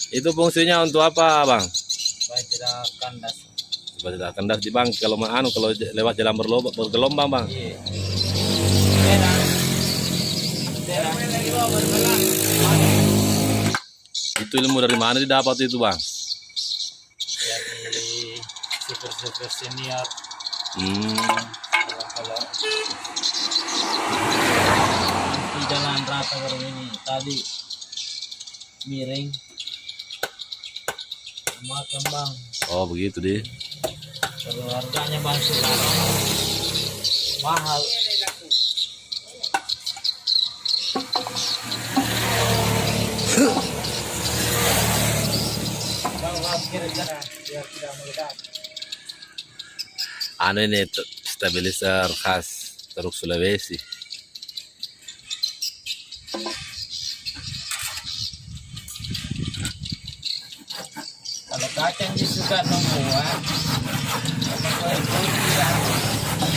Itu fungsinya untuk apa, Bang? supaya tidak kandas. Supaya tidak kandas di Bang kalau kalau lewat jalan bergelombang, Bang. Iya. Itu ilmu dari mana didapat itu, Bang? Dari super senior. Kalau di jalan rata baru ini tadi miring makan Bang. Oh begitu deh. Kalau harganya Bang sekarang mahal. Biar tidak meledak. Anu ini stabilizer khas Truk Sulawesi. Kalau kacang juga nungguan.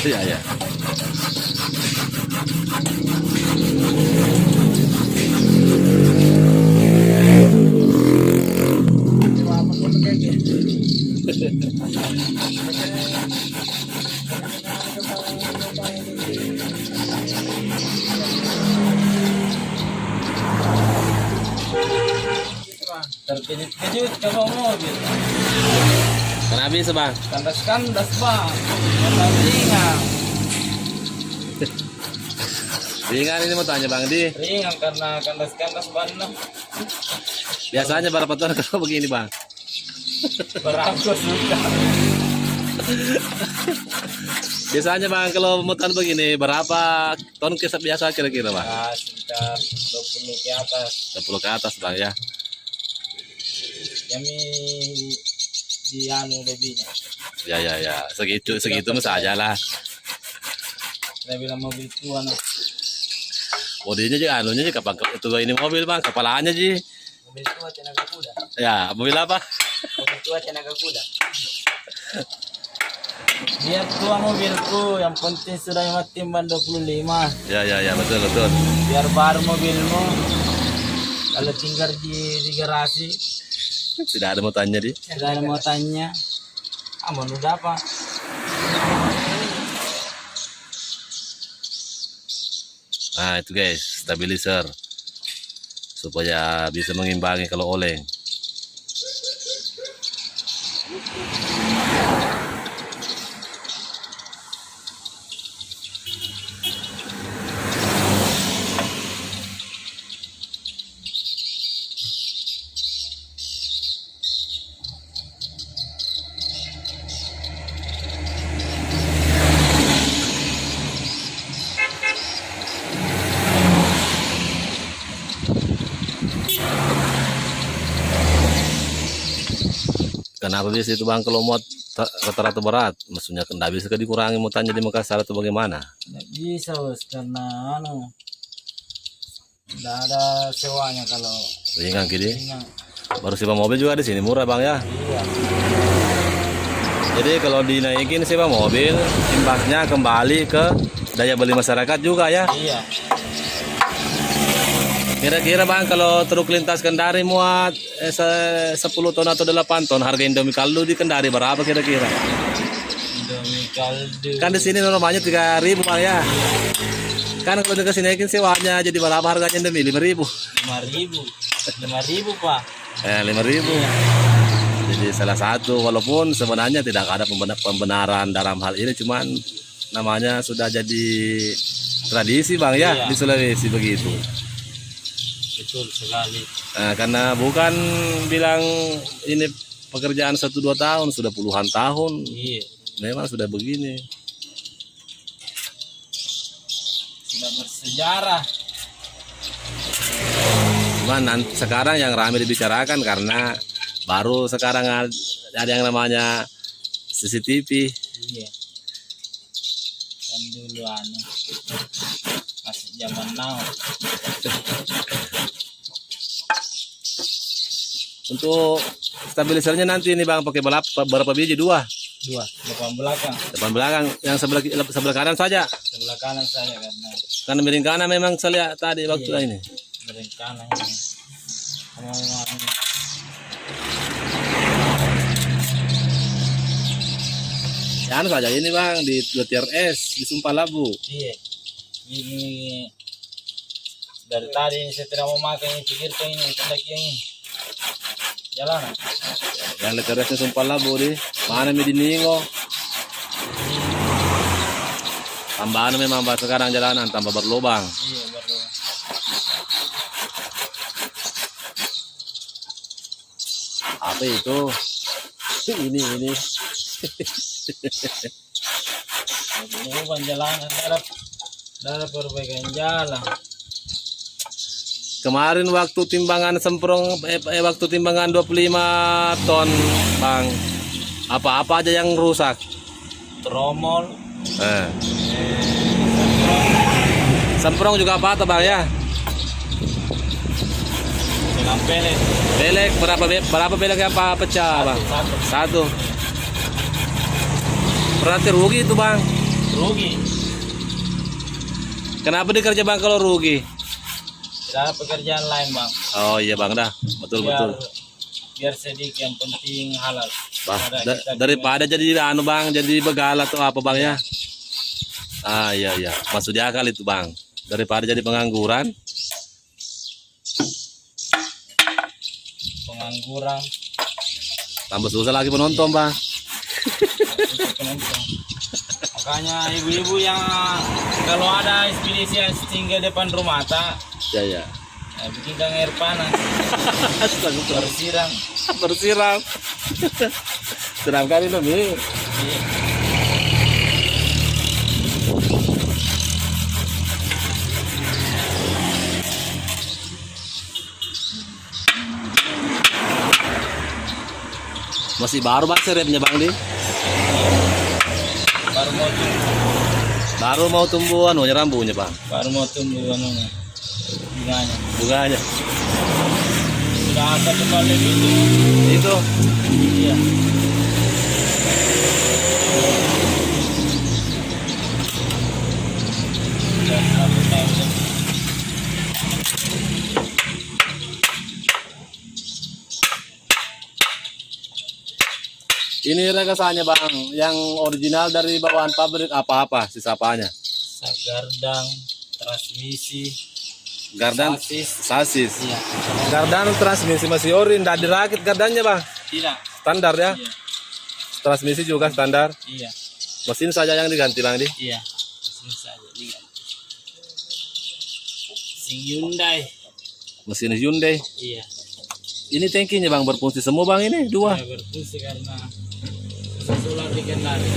Iya ya. Terkejut-kejut ke bawah mobil. Kenapa bisa, Bang? Kandas-kandas Bang. Kandas ringan. Ringan ini mau tanya Bang Di. Ringan karena kandas-kandas ban. Biasanya berapa ton kalau begini, Bang? Berakus juga. Biasanya Bang kalau mutan begini berapa ton biasa kira-kira, Bang? Nah, sekitar 20 ke atas. 20 ke atas, Bang ya. Kami di anu lebihnya. Ya. Segitu saja lah. Saya bilang mobil tua nah. Bodinya juga anunya juga kapal itu ini mobil, Bang, kepalanya ji. Mobil tua tenaga kuda. Ya, mobil apa? Mobil tua tenaga kuda. Biar tua mobilku, yang penting sudah hemat timbang 25. Ya, betul. Biar baru mobilmu. Kalau tinggal di garasi, Tidak ada mutannya di. tidak ada muatannya. Aman udah apa? Nah, itu guys, stabilizer. Supaya bisa mengimbangi kalau oleng. Kenapa bisa itu Bang kalau muat rata-rata berat? Maksudnya tidak bisa dikurangi mutannya di Makassar atau bagaimana? Tidak bisa bos, karena tidak ada sewanya kalau Ringan gini. ringan. Baru sewa mobil juga di sini murah, Bang ya. Iya. Jadi kalau dinaikin sewa mobil, imbasnya kembali ke daya beli masyarakat juga ya. Iya. Kira-kira Bang kalau truk lintas Kendari muat 10 ton atau 8 ton, harga Indomie kaldu di Kendari berapa kira-kira? Indomie kaldu. Kan di sini normalnya 3.000 Bang ya. Kan kalau ke sini sewanya jadi berapa harganya Indomie? 5.000. 5.000 Pak. 5.000. Jadi salah satu, walaupun sebenarnya tidak ada pembenaran dalam hal ini, cuman namanya sudah jadi tradisi Bang ya. Iya. Di Sulawesi begitu. Betul sekali. Nah, karena bukan bilang ini pekerjaan 1-2 tahun, sudah puluhan tahun. Iya. Memang sudah begini. Sudah bersejarah. Cuman sekarang yang ramai dibicarakan karena baru sekarang ada yang namanya CCTV. Iya. Kan dulu masih zaman now. Untuk stabilisernya nanti ini Bang pakai berapa biji? 2. Depan belakang. Depan belakang, yang sebelah kanan saja. Sebelah kanan saya Karena miring kanan memang saya lihat tadi waktu ini. miring kanan ini. anu saja ini bang di TRS di Sumpah Labu. Iya. Ini dari tadi saya tidak mau makan ini, pikir ke ini, pendaki ini. Jalan. Yang TRS di Sumpah Labu di mana mi di Ningo. Tambahan memang Pak, sekarang jalanan tambah berlubang. Iya baru. Apa itu? Ini. Berubah jalanan, ada perbaikan jalan. Kemarin waktu timbangan semprong waktu timbangan 25 ton, Bang. Apa-apa aja yang rusak? Tromol, Semprong juga apa tuh, Bang ya? dengan pelet. Belek berapa belek yang pecah, Bang? Satu. Berarti rugi itu, Bang. Rugi. Kenapa dikerja, Bang, kalau rugi? Tidak ada pekerjaan lain bang. Oh iya, Bang, dah. Betul. Biar sedikit, yang penting halal. Daripada jadi anu, Bang, jadi begal atau apa, Bang ya? Ah iya. Masuk di akal itu, Bang. Daripada jadi pengangguran. Tambah susah lagi penonton, Bang. Makanya ibu-ibu yang kalau ada ekspedisi yang tinggal depan rumah tak, Ya. bikinkan air panas, Bersiram. Seram kali loh, Mi. Masih baru, Bang, serepnya, Bang, di. Baru mau tumbuh anunya, rambunya, Bang. Baru mau tumbuh anunya, Bunganya. Sudah angkat kembali gitu. Itu. Iya. Sudah 1 tahun. Ini rekasannya, Bang, yang original dari bawaan pabrik apa sisa apanya? Gardang, transmisi, Gardan, sasis. Iya. Gardan transmisi masih ori, ndak dirakit gardannya, Bang. Tidak. Standar ya. Iya. Transmisi juga standar. Iya. Mesin saja yang diganti, Bang, di. Iya. Mesin saja diganti. Si Hyundai. Mesin Hyundai. Iya. Ini tangkinya, Bang, berfungsi semua, Bang, ini dua. Saya berfungsi karena solar dikendali.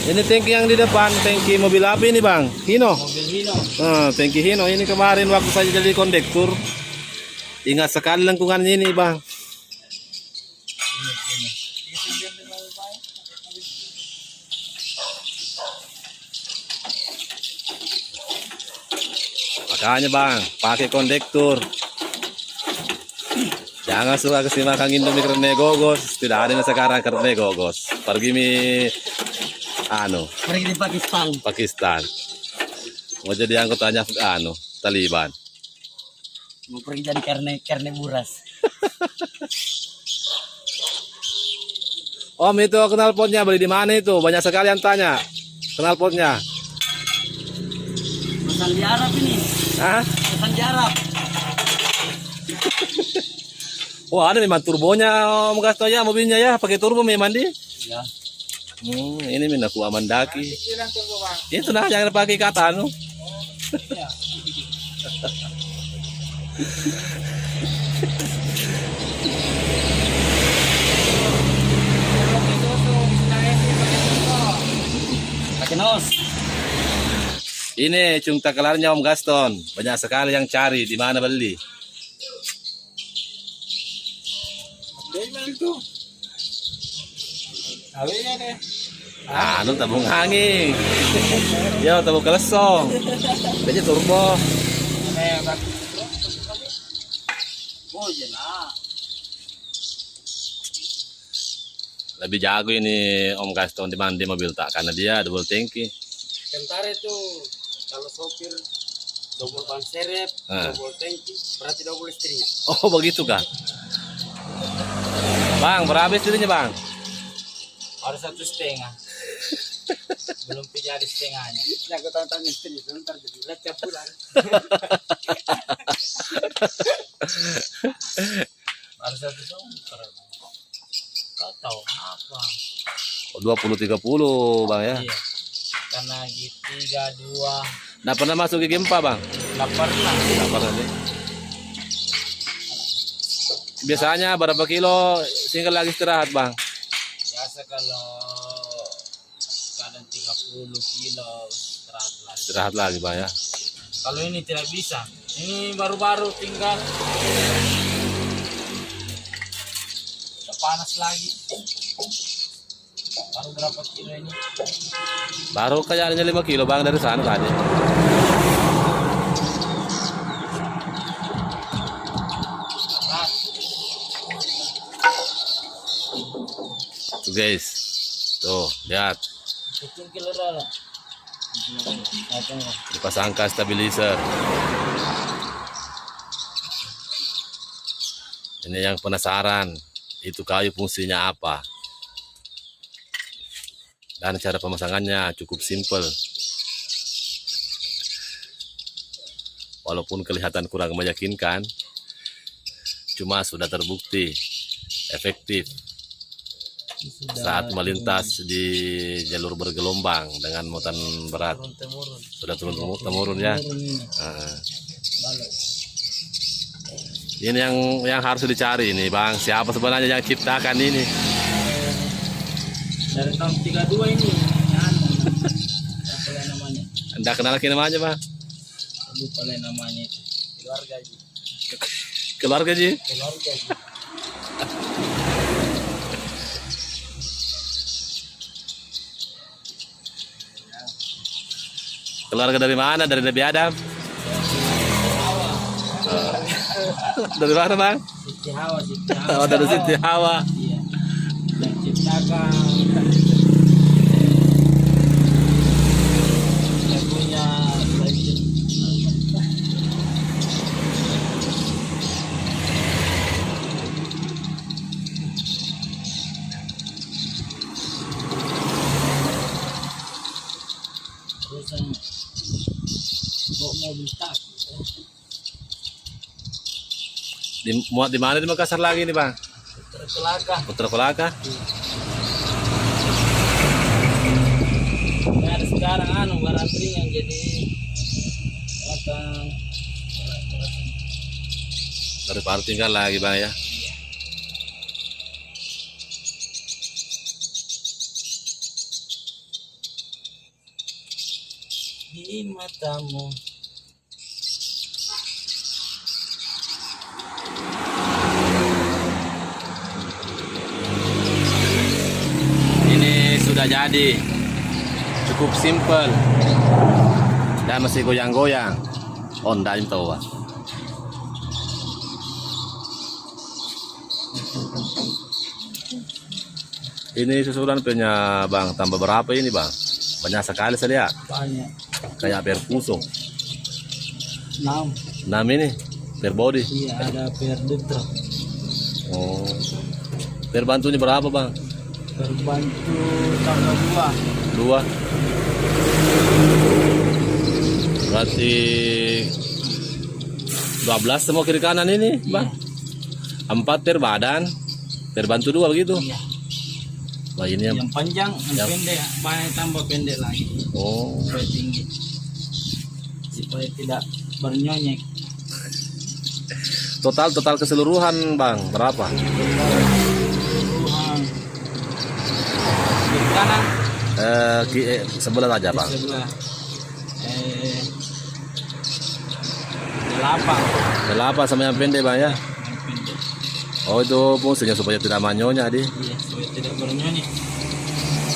Ini tangki yang di depan, tangki mobil api ini, Bang. Hino. Mobil Hino. Tangki Hino ini kemarin waktu saya jadi kondektur. Ingat sekali lengkungan ini, Bang. Makanya, Bang, pakai kondektur. Jangan suka kasih makan Indomie karena gogos. Tidak ada yang sekarang karena gogos. Pergi Pergi di Pakistan. Mau jadi anggotanya Taliban. Mau pergi jadi karne buras. Om, itu knalpotnya beli di mana itu? Banyak sekali yang tanya. Knalpotnya. Pesan di Arab ini. Hah? Pesan di Arab. Wah, ada memang turbonya, Om Gasto ya, mobilnya ya, pakai turbo memang di. Ya. Ini aku Amandaki. Itu nah jangan pakai kata anu. Pakai nos. Ini cung takalarnya Om Gaston. Banyak sekali yang cari di mana beli. Itu. Awalnya deh. Tabung angin. Yo, tabung kelesong. Jadi turbo. Oh, jelas. Lebih jago ini Om Gaston di mandi mobil tak karena dia double tangki. Sebentar itu kalau sopir double ban serep, double tangki, berarti double istrinya. Oh, begitu kah? Bang, berapa istrinya, Bang? Harus 1,5. Belum jadi setengahnya. Ya aku tonton istri itu ntar jadi lecet pulang. Baru 1 sumper. Kau tahu apa? 20-30 bang ya. Iya. Karena G3 2 Nggak pernah masuk gigi 4 bang? nggak pernah. Nggak pernah sih. Biasanya berapa kilo single lagi istirahat bang? Biasa kalau kadang 30 kilo istirahat lagi. Istirahat lagi bang ya. Kalau ini tidak bisa. Ini baru-baru tinggal. Udah panas lagi. Baru berapa kilo ini? Baru kayaknya 5 kilo bang dari sana tadi. Tuh guys, tuh lihat Kecil kilo lah. dipasangkan stabilizer. Ini yang penasaran, itu kayu fungsinya apa? Dan cara pemasangannya cukup simpel. Walaupun kelihatan kurang meyakinkan, cuma sudah terbukti efektif saat melintas di jalur bergelombang dengan muatan berat. Turun-temurun. Sudah turun-temurun ya. Turun ini. Nah, Balok. ini yang harus dicari ini bang, siapa sebenarnya yang ciptakan ini? Dari tahun 32 ini. Anu. Apa lah namanya? Anda kenal lagi namanya bang? Lupa lah namanya itu. Keluarga aja. Keluarga Ji? Keluarga aja. Keluarga dari mana? Dari Nabi Adam? Dari mana bang? Siti Hawa, Siti Hawa. Oh, dari Siti Hawa. Iya. Yang ciptakan. Yang punya legend. Terus yang bawa mobil tak. Muat di mana di Makassar lagi nih bang? Terkelaka. Putra Kolaka? Nah, sekarang anu barang ringan jadi akan Baru baru tinggal lagi bang ya. di matamu. Ini sudah jadi, cukup simple dan masih goyang-goyang. Oh, enggak tahu bang. Ini susulan punya bang, tambah berapa ini bang? Banyak sekali saya lihat, Banyak. kayak per pusung. 6. 6 ini per body. Iya, ada per dutra. Oh, per bantunya berapa bang? Per bantu tambah 2. Berarti 12 semua kiri kanan ini bang. 4 per badan, per bantu 2 begitu. Iya. Wah ini yang Yang panjang, yang pendek, banyak tambah pendek lagi. oh, Supaya tinggi. Supaya tidak bernyonyek. total keseluruhan bang berapa? Keseluruhan. Kiri kanan. Sebelah aja bang. Di sebelah 8. 8 sama yang pendek bang ya. Yang pendek. Oh itu fungsinya supaya tidak manyonya di. Iya, supaya tidak bernyonyek.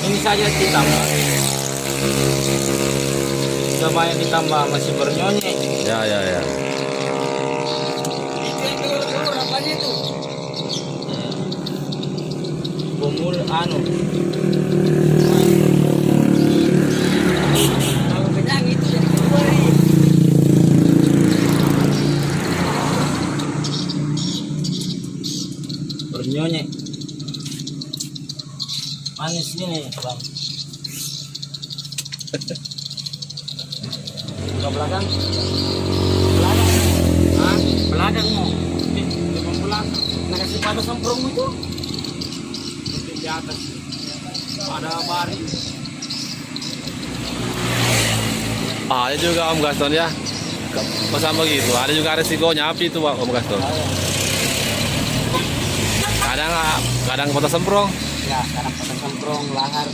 Ini saja ditambah. Sudah banyak ditambah masih bernyonyek. Ya. Pemul anu. Kalau kenyang itu jadi keluar nih. Bernyonyek. Manis ini bang. Buka belakang. Belakang. Hah? Belakang mo. Limang belakang. Nakasih pada semprong mo itu. Di atas. Ada bari. Ah, ada juga Om Gaston ya. Pesan begitu, ada juga resikonya api itu Om Gaston. Kadang patah semprong. Ya, sekarang pada semprong lahar.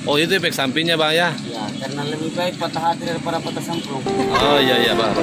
Oh itu efek sampingnya Bang ya? Ya, karena lebih baik patah hati daripada patah semprong. Oh iya Bang.